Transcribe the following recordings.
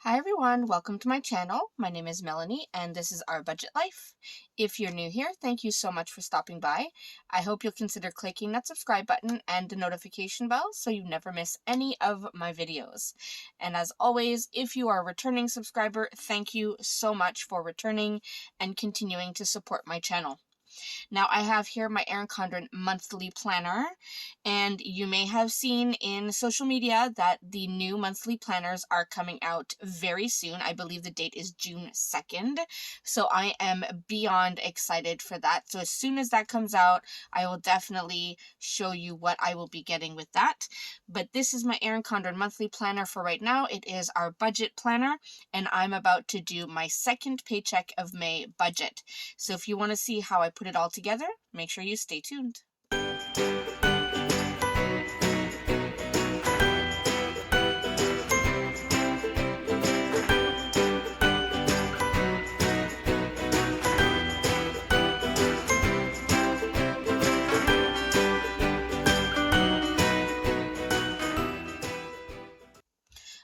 Hi everyone, welcome to my channel. My name is Melanie and this is Our Budget Life. If you're new here, thank you so much for stopping by. I hope you'll consider clicking that subscribe button and the notification bell so you never miss any of my videos. And as always, if you are a returning subscriber, thank you so much for returning and continuing to support my channel. Now I have here my Erin Condren monthly planner, and you may have seen in social media that the new monthly planners are coming out very soon. I believe the date is June 2nd, so I am beyond excited for that. So as soon as that comes out, I will definitely show you what I will be getting with that. But this is my Erin Condren monthly planner for right now. It is our budget planner, and I'm about to do my second paycheck of May budget. So if you want to see how I put it all together, make sure you stay tuned.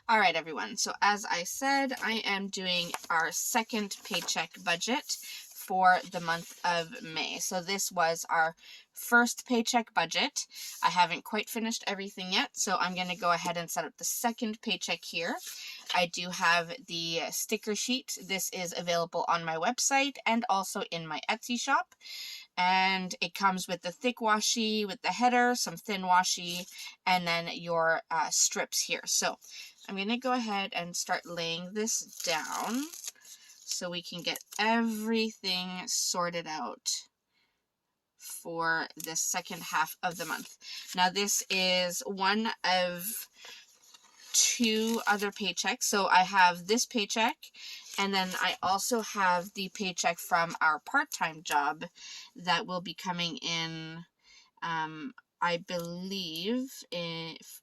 All right, everyone. So as I said, I am doing our second paycheck budget for the month of May. So this was our first paycheck budget. I haven't quite finished everything yet, so I'm going to go ahead and set up the second paycheck here. I do have the sticker sheet. This is available on my website and also in my Etsy shop. And it comes with the thick washi, with the header, some thin washi, and then your strips here. So I'm going to go ahead and start laying this down so we can get everything sorted out for the second half of the month. Now this is one of two other paychecks. So I have this paycheck, and then I also have the paycheck from our part-time job that will be coming in, I believe,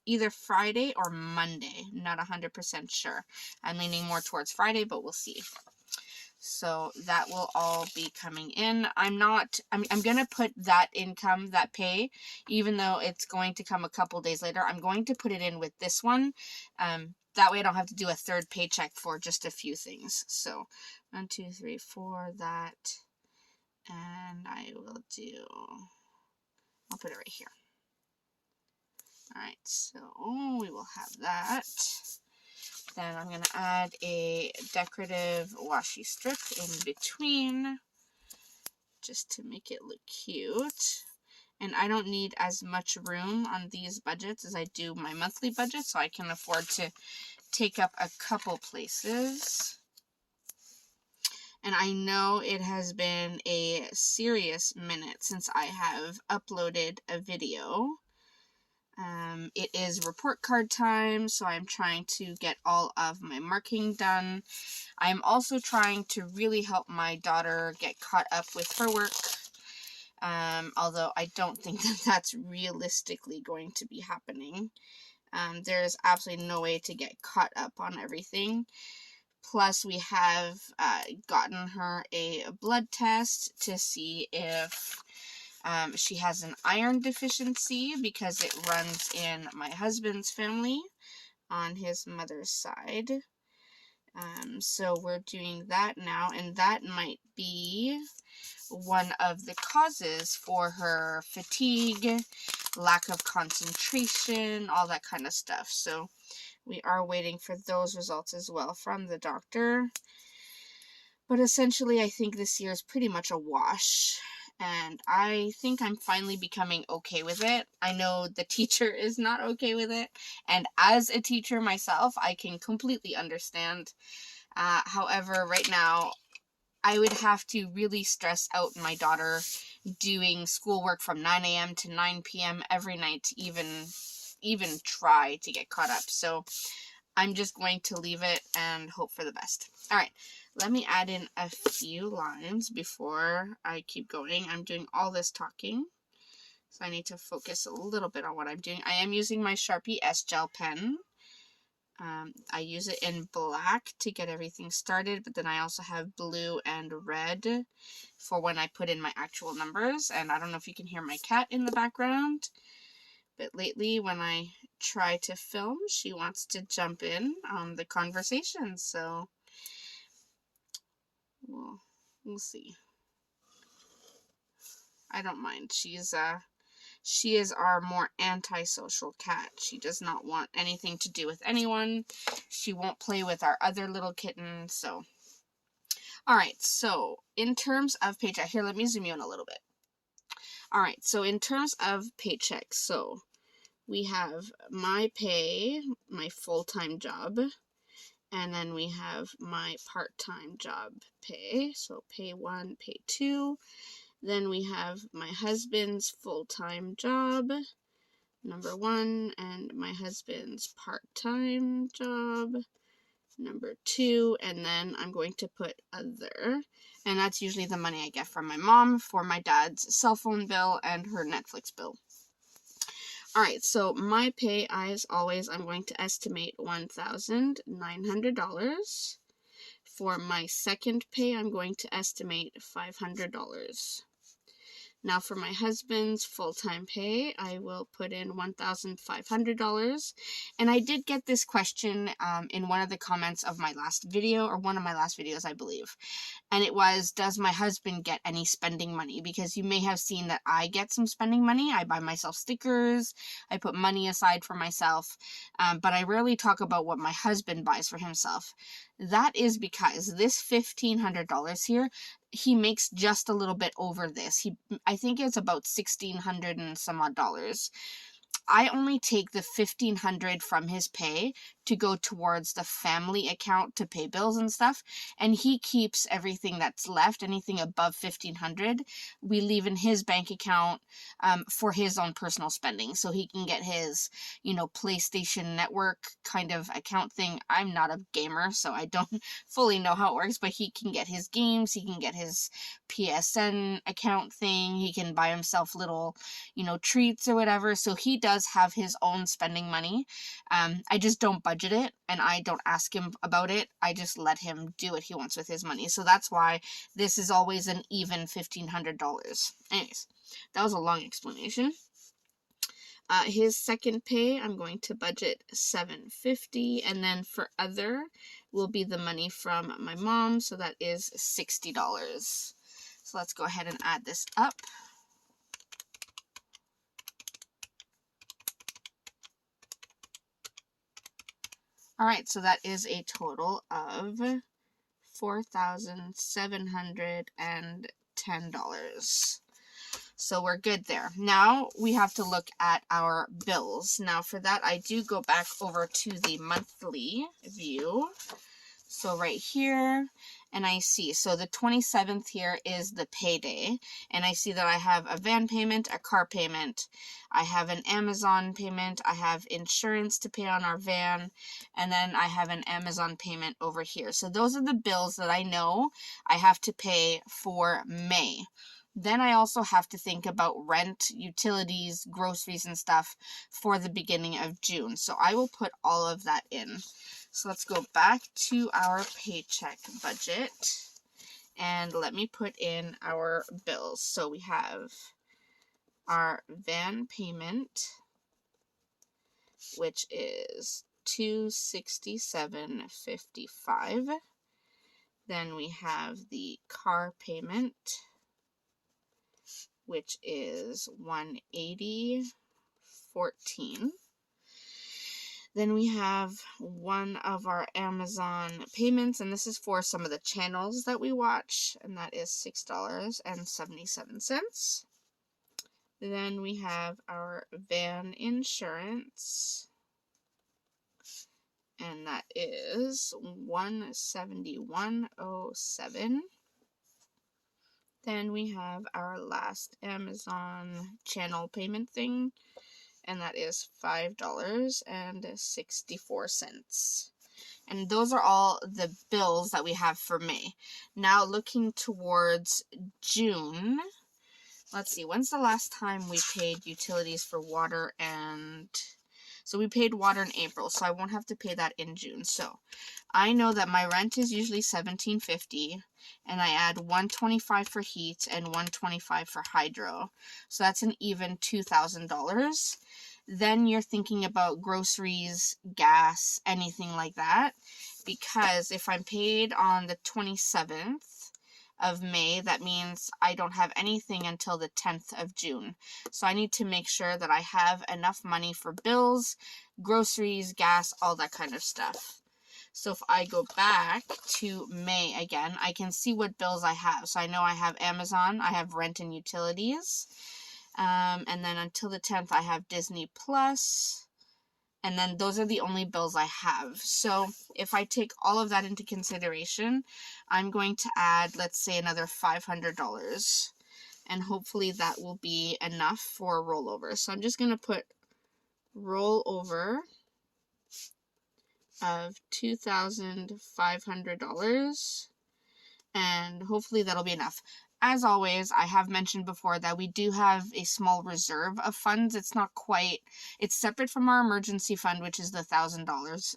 either Friday or Monday. Not 100% sure. I'm leaning more towards Friday, but we'll see. So that will all be coming in. I'm going to put that income, that pay, even though it's going to come a couple days later, I'm going to put it in with this one. That way I don't have to do a third paycheck for just a few things. So 1, 2, 3, 4, that, and I'll put it right here. All right, so we will have that. Then I'm going to add a decorative washi strip in between just to make it look cute. And I don't need as much room on these budgets as I do my monthly budget, so I can afford to take up a couple places. And I know it has been a serious minute since I have uploaded a video. It is report card time, so I'm trying to get all of my marking done. I'm also trying to really help my daughter get caught up with her work, although I don't think that that's realistically going to be happening. There's absolutely no way to get caught up on everything. Plus, we have gotten her a blood test to see if she has an iron deficiency, because it runs in my husband's family on his mother's side. So we're doing that now, and that might be one of the causes for her fatigue, lack of concentration, all that kind of stuff. So we are waiting for those results as well from the doctor. But essentially, I think this year is pretty much a wash. And I think I'm finally becoming okay with it. I know the teacher is not okay with it. And as a teacher myself, I can completely understand. However, right now, I would have to really stress out my daughter doing schoolwork from 9 a.m. to 9 p.m. every night to even try to get caught up. So I'm just going to leave it and hope for the best. All right. Let me add in a few lines before I keep going. I'm doing all this talking, so I need to focus a little bit on what I'm doing. I am using my Sharpie S-Gel pen. I use it in black to get everything started, but then I also have blue and red for when I put in my actual numbers. And I don't know if you can hear my cat in the background, But lately, when I try to film, she wants to jump in on the conversation. So we'll see. I don't mind. She is our more antisocial cat. She does not want anything to do with anyone. She won't play with our other little kitten. So, all right. So in terms of Paycheck, here, let me zoom you in a little bit. All right. So in terms of Paycheck, so we have my pay, my full-time job, and then we have my part-time job pay. So pay 1, pay 2. Then we have my husband's full-time job, number 1, and my husband's part-time job, number 2, and then I'm going to put other, and that's usually the money I get from my mom for my dad's cell phone bill and her Netflix bill. Alright, so my pay, as always, I'm going to estimate $1,900. For my second pay, I'm going to estimate $500. Now for my husband's full-time pay, I will put in $1,500. And I did get this question in one of the comments of my last video, or one of my last videos, I believe. And it was, does my husband get any spending money? Because you may have seen that I get some spending money. I buy myself stickers. I put money aside for myself. But I rarely talk about what my husband buys for himself. That is because this $1,500 here, he makes just a little bit over this. I think it's about $1,600 and some odd dollars. I only take the $1,500 from his pay to go towards the family account to pay bills and stuff, and he keeps everything that's left. Anything above $1,500 we leave in his bank account for his own personal spending, so he can get his, PlayStation Network kind of account thing. I'm not a gamer, so I don't fully know how it works, but he can get his games, he can get his PSN account thing, he can buy himself little treats or whatever. So he does have his own spending money. I just don't budget it, and I don't ask him about it. I just let him do what he wants with his money. So that's why this is always an even $1,500. Anyways, that was a long explanation. His second pay, I'm going to budget $750, and then for other will be the money from my mom, so that is $60. So let's go ahead and add this up. All right, so that is a total of $4,710. So we're good there. Now we have to look at our bills. Now for that, I do go back over to the monthly view. So right here, and I see, so the 27th here is the payday, and I see that I have a van payment, a car payment, I have an Amazon payment, I have insurance to pay on our van, and then I have an Amazon payment over here. So those are the bills that I know I have to pay for May. Then I also have to think about rent, utilities, groceries, and stuff for the beginning of June. So I will put all of that in. So let's go back to our paycheck budget, and let me put in our bills. So we have our van payment, which is $267.55. Then we have the car payment, which is $180.14. Then we have one of our Amazon payments, and this is for some of the channels that we watch, and that is $6.77. Then we have our van insurance, and that is $171.07. Then we have our last Amazon channel payment thing, and that is $5.64. And those are all the bills that we have for May. Now looking towards June, let's see, when's the last time we paid utilities for water and... So we paid water in April, so I won't have to pay that in June. So I know that my rent is usually $1,750, and I add $125 for heat and $125 for hydro. So that's an even $2,000. then you're thinking about groceries, gas, anything like that. Because if I'm paid on the 27th of May, that means I don't have anything until the 10th of June. So I need to make sure that I have enough money for bills, groceries, gas, all that kind of stuff. So if I go back to May again, I can see what bills I have. So I know I have Amazon, I have rent and utilities. And then until the 10th, I have Disney Plus. And then those are the only bills I have. So if I take all of that into consideration, I'm going to add, let's say, another $500. And hopefully that will be enough for a rollover. So I'm just going to put rollover of $2,500. And hopefully that'll be enough. As always, I have mentioned before that we do have a small reserve of funds. It's not quite, it's separate from our emergency fund, which is the $1,000.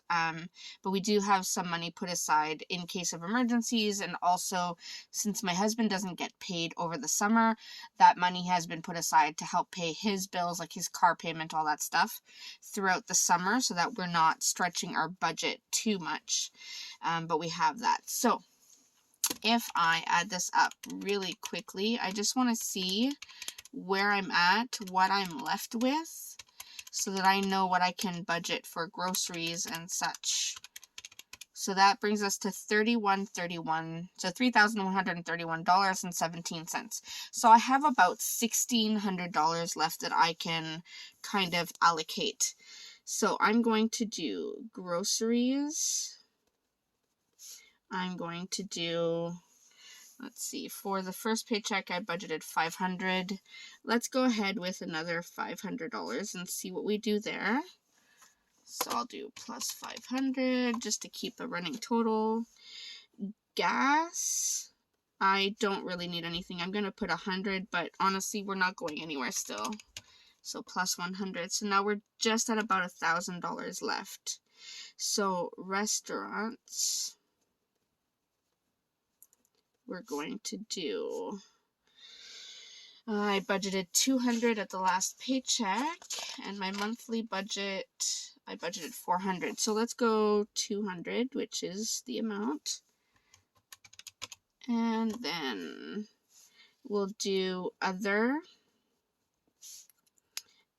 But we do have some money put aside in case of emergencies. And also, since my husband doesn't get paid over the summer, that money has been put aside to help pay his bills, like his car payment, all that stuff, throughout the summer so that we're not stretching our budget too much. But we have that. So if I add this up really quickly, I just want to see where I'm at, what I'm left with, so that I know what I can budget for groceries and such. So that brings us to $3,131.17. So I have about $1,600 left that I can kind of allocate. So I'm going to do groceries. I'm going to do, let's see, for the first paycheck I budgeted $500. Let's go ahead with another $500 and see what we do there. So I'll do plus 500 just to keep a running total. Gas, I don't really need anything. I'm going to put 100, but honestly, we're not going anywhere still. So plus 100. So now we're just at about $1,000 left. So restaurants, we're going to do, I budgeted $200 at the last paycheck, and my monthly budget, I budgeted $400. So let's go $200, which is the amount. And then we'll do other,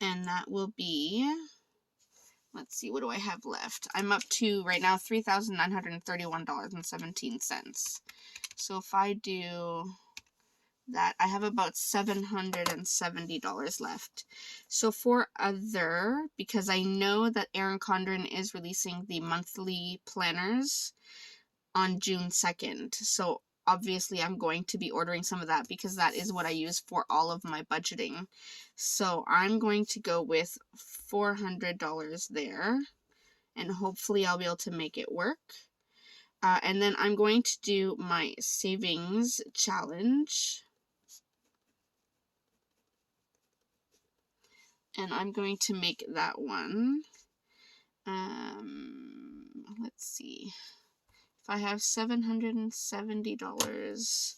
and that will be, let's see, what do I have left? I'm up to, right now, $3,931.17. So if I do that, I have about $770 left. So for other, because I know that Erin Condren is releasing the monthly planners on June 2nd. So obviously I'm going to be ordering some of that because that is what I use for all of my budgeting. So I'm going to go with $400 there, and hopefully I'll be able to make it work. And then I'm going to do my savings challenge. And I'm going to make that one. Let's see. If I have $770,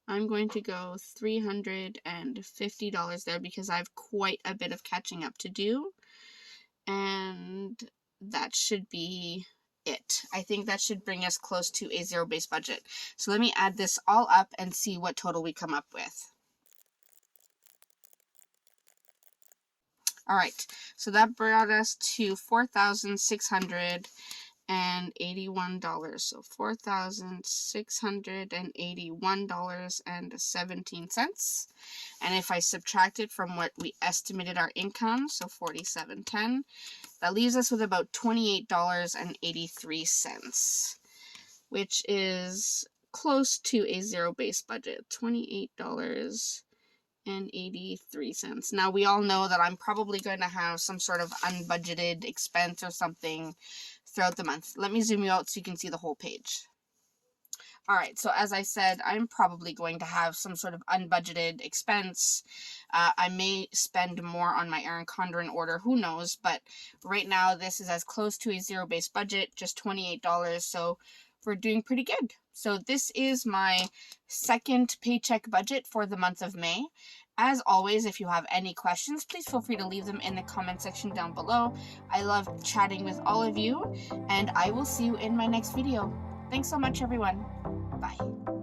I'm going to go $350 there because I have quite a bit of catching up to do. And that should be it. I think that should bring us close to a zero-based budget. So let me add this all up and see what total we come up with. All right, so that brought us to $4,681. So $4,681.17. And if I subtract it from what we estimated our income, so $47.10, that leaves us with about $28.83, which is close to a zero-based budget. $28.83. Now, we all know that I'm probably going to have some sort of unbudgeted expense or something throughout the month. Let me zoom you out so you can see the whole page. All right, so as I said, I'm probably going to have some sort of unbudgeted expense. I may spend more on my Erin Condren order, who knows, but right now this is as close to a zero-based budget, just $28, so we're doing pretty good. So this is my second paycheck budget for the month of May. As always, if you have any questions, please feel free to leave them in the comment section down below. I love chatting with all of you, and I will see you in my next video. Thanks so much, everyone. Bye.